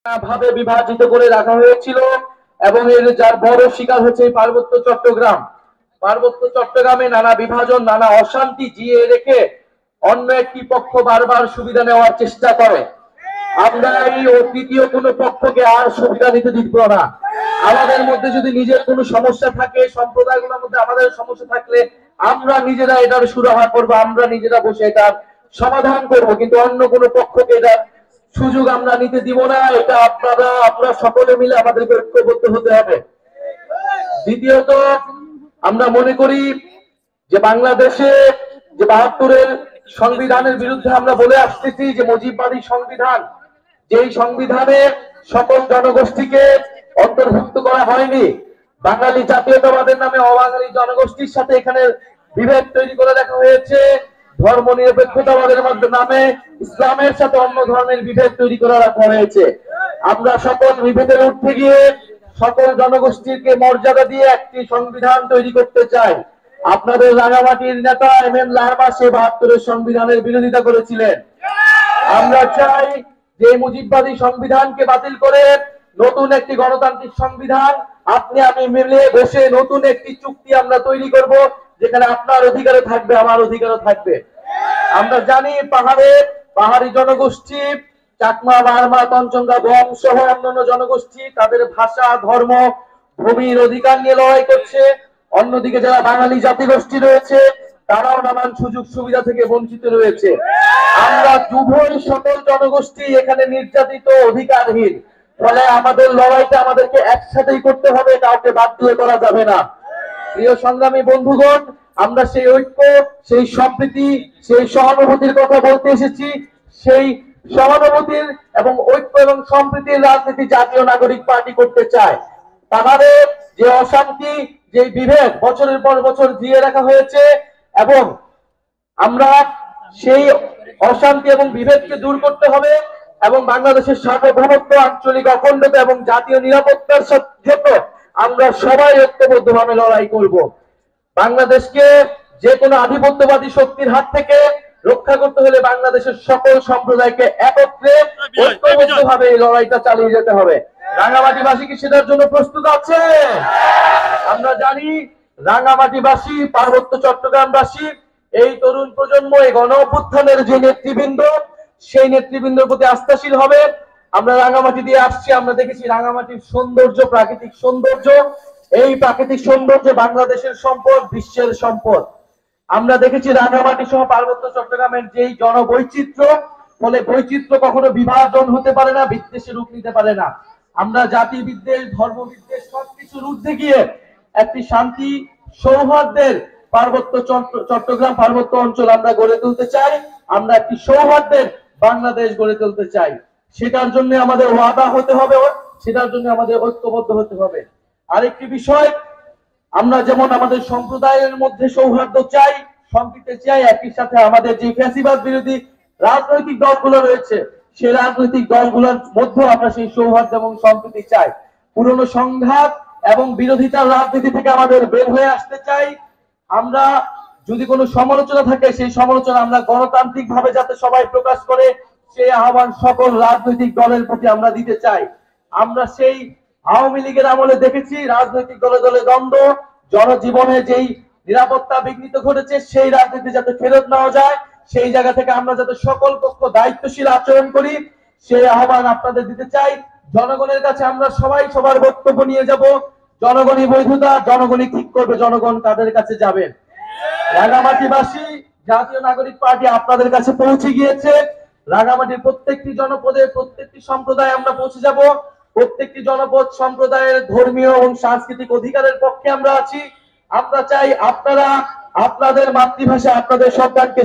ভাবে বিভাজিত করে রাখা হয়েছিল এবং এর যার বড় শিকার হচ্ছে পার্বত্য চট্টগ্রাম। পার্বত্য চট্টগ্রামে নানা বিভাজন, নানা অশান্তি জিয়ে রেখে অন্য একটি পক্ষ বারবার সুবিধা নেওয়ার চেষ্টা করে। আমরা এই তৃতীয় কোনো পক্ষকে আর সুবিধা নিতে দিব না। আমাদের মধ্যে যদি নিজের কোনো সমস্যা থাকে, সম্প্রদায়গুলোর মধ্যে আমাদের সমস্যা থাকলে আমরা নিজেরা এটার সুরাহা করবো, আমরা নিজেরা বসে এটার সমাধান করব, কিন্তু অন্য কোনো পক্ষকে এটার সুযোগ আমরা নিতে দিব না। এটা আপনারা সকলে মিলে আমাদেরকে ঐক্যবদ্ধ হতে হবে। দ্বিতীয়ত, আমরা মনে করি যে বাংলাদেশে যে ৭২-এর সংবিধানের বিরুদ্ধে আমরা বলে আসতেছি যে মুজিববাদী সংবিধান, যেই সংবিধানে সকল জনগোষ্ঠীকে অন্তর্ভুক্ত করা হয়নি, বাঙালি জাতীয়তাবাদের নামে অবাঙালি জনগোষ্ঠীর সাথে এখানে বিভেদ তৈরি করে দেখা হয়েছে, ধর্ম নিরপেক্ষতাবাদের নামে ইসলামের সাথে অন্য ধরনের বিভেদ তৈরি করে রাখা হয়েছে। আমরা সকল বিভেদের ঊর্ধ্বে গিয়ে সকল জনগোষ্ঠীকে মর্যাদা দিয়ে একটি সংবিধান তৈরি করতে চাই। আপনাদের রাঙামাটির নেতা এম লারমা সে ৭২-এর সংবিধানের বিরোধিতা করেছিলেন। আমরা চাই যে মুজিববাদী সংবিধানকে বাতিল করে নতুন একটি গণতান্ত্রিক সংবিধান আপনি আমি মিলে বসে নতুন একটি চুক্তি আমরা তৈরি করব, যেখানে আপনার অধিকারও থাকবে, আমার অধিকারও থাকবে। আমরা জানি পাহাড়ি জনগোষ্ঠী চাকমা, মারমা, তঞ্চঙ্গা, বং সহ অন্যান্য জনগোষ্ঠী তাদের ভাষা, ধর্ম, ভূমির অধিকার নিয়ে লড়াই করছে। অন্যদিকে যারা বাঙালি জাতিগোষ্ঠী রয়েছে তারাও নানান সুযোগ সুবিধা থেকে বঞ্চিত রয়েছে। আমরা উভয় সকল জনগোষ্ঠী এখানে নির্যাতিত, অধিকারহীন। ফলে আমাদের লড়াইটা আমাদেরকে একসাথেই করতে হবে, কাউকে বাদ দিয়ে করা যাবে না। প্রিয় সংগ্রামী বন্ধুগণ, আমরা সেই ঐক্য, সেই সম্প্রীতি, সেই সহানুভূতির কথা বলতে এসেছি। সেই সহানুভূতির এবং ঐক্য এবং সম্প্রীতির রাজনীতি জাতীয় নাগরিক পার্টি করতে চায়। তাদের যে অশান্তি, যে বিভেদ বছরের পর বছর জিয়ে রাখা হয়েছে, এবং আমরা সেই অশান্তি এবং বিভেদকে দূর করতে হবে এবং বাংলাদেশের সার্বভৌমত্ব, আঞ্চলিক অখণ্ডতা এবং জাতীয় নিরাপত্তার জন্য আমরা সবাই ঐক্যবদ্ধভাবে লড়াই করব। বাংলাদেশকে যে কোনো আধিপত্যবাদী শক্তির হাত থেকে রক্ষা করতে হলে বাংলাদেশের সকল সম্প্রদায়কে একত্রে ঐক্যবদ্ধভাবে এই লড়াইটা চালিয়ে যেতে হবে। রাঙামাটিবাসী কি সেটার জন্য প্রস্তুত আছে? আমরা জানি রাঙামাটিবাসী, পার্বত্য চট্টগ্রামবাসী, এই তরুণ প্রজন্ম, এই গণ অভ্যুত্থানের যে নেতৃবৃন্দ, সেই নেতৃবৃন্দের প্রতি আস্থাশীল হবে। আমরা রাঙামাটি দিয়ে আসছি, আমরা দেখেছি রাঙামাটির সৌন্দর্য, প্রাকৃতিক সৌন্দর্য। এই প্রাকৃতিক সৌন্দর্য বাংলাদেশের সম্পদ, বিশ্বের সম্পদ। আমরা দেখেছি রাঙামাটি সহ পার্বত্য চট্টগ্রামের যেই জনবৈচিত্র্য, ফলে বৈচিত্র্য কখনো বিভাজন হতে পারে না, বিদ্বেষের রূপ নিতে পারে না। আমরা জাতি বিদ্বেষ, ধর্ম বিদ্বেষ সবকিছুর ঊর্ধ্বে গিয়ে একটি শান্তি সৌহার্দ্যের চট্টগ্রাম পার্বত্য অঞ্চল আমরা গড়ে তুলতে চাই। আমরা একটি সৌহার্দ্যের বাংলাদেশ গড়ে তুলতে চাই। সেটার জন্য আমাদের ওয়াদা হতে হবে, সেটার জন্য আমাদের ঐক্যবদ্ধ হতে হবে। আরেকটি বিষয়, আমরা যেমন আমাদের সম্প্রদায়ের মধ্যে সৌহার্দ্য চাই, সম্প্রীতি চাই, একই সাথে আমাদের যে ফ্যাসিবাদ বিরোধী রাজনৈতিক দলগুলো রয়েছে সেই রাজনৈতিক দলগুলোর মধ্যে আমরা সেই সৌহার্দ্য এবং সম্প্রীতি চাই। পুরনো সংঘাত এবং বিরোধিতার রাজনীতি থেকে আমাদের বের হয়ে আসতে চাই। আমরা যদি কোনো সমালোচনা থাকে, সেই সমালোচনা আমরা গণতান্ত্রিক ভাবে যাতে সবাই প্রকাশ করে, সেই আহ্বান সকল রাজনৈতিক দলের প্রতি আমরা দিতে চাই। আমরা সেই আওয়ামী লীগের আমলে দেখেছি রাজনৈতিক দলে দলে দ্বন্দ্ব, জনজীবনে যেই নিরাপত্তা বিঘ্নিত ঘটেছে, সেই রাজনীতি যাতে ফেরত নেওয়া যায়, সেই জায়গা থেকে আমরা যাতে সকল পক্ষ দায়িত্বশীল আচরণ করি, সেই আহ্বান আপনাদের দিতে চাই। জনগণের কাছে আমরা সবাই সবার বক্তব্য নিয়ে যাব। জনগণই বৈধতা, জনগণই ঠিক করবে জনগণ তাদের কাছে যাবে। রাঙামাটিবাসী, জাতীয় নাগরিক পার্টি আপনাদের কাছে পৌঁছে গিয়েছে। রাঙামাটির প্রত্যেকটি জনপদে, প্রত্যেকটি সম্প্রদায় আমরা পৌঁছে যাব। প্রত্যেকটি জনপদ সম্প্রদায়ের ধর্মীয় এবং সাংস্কৃতিক অধিকারের পক্ষে আমরা আছি। আমরা চাই আপনারা আপনাদের মাতৃভাষা আপনাদের সন্তানকে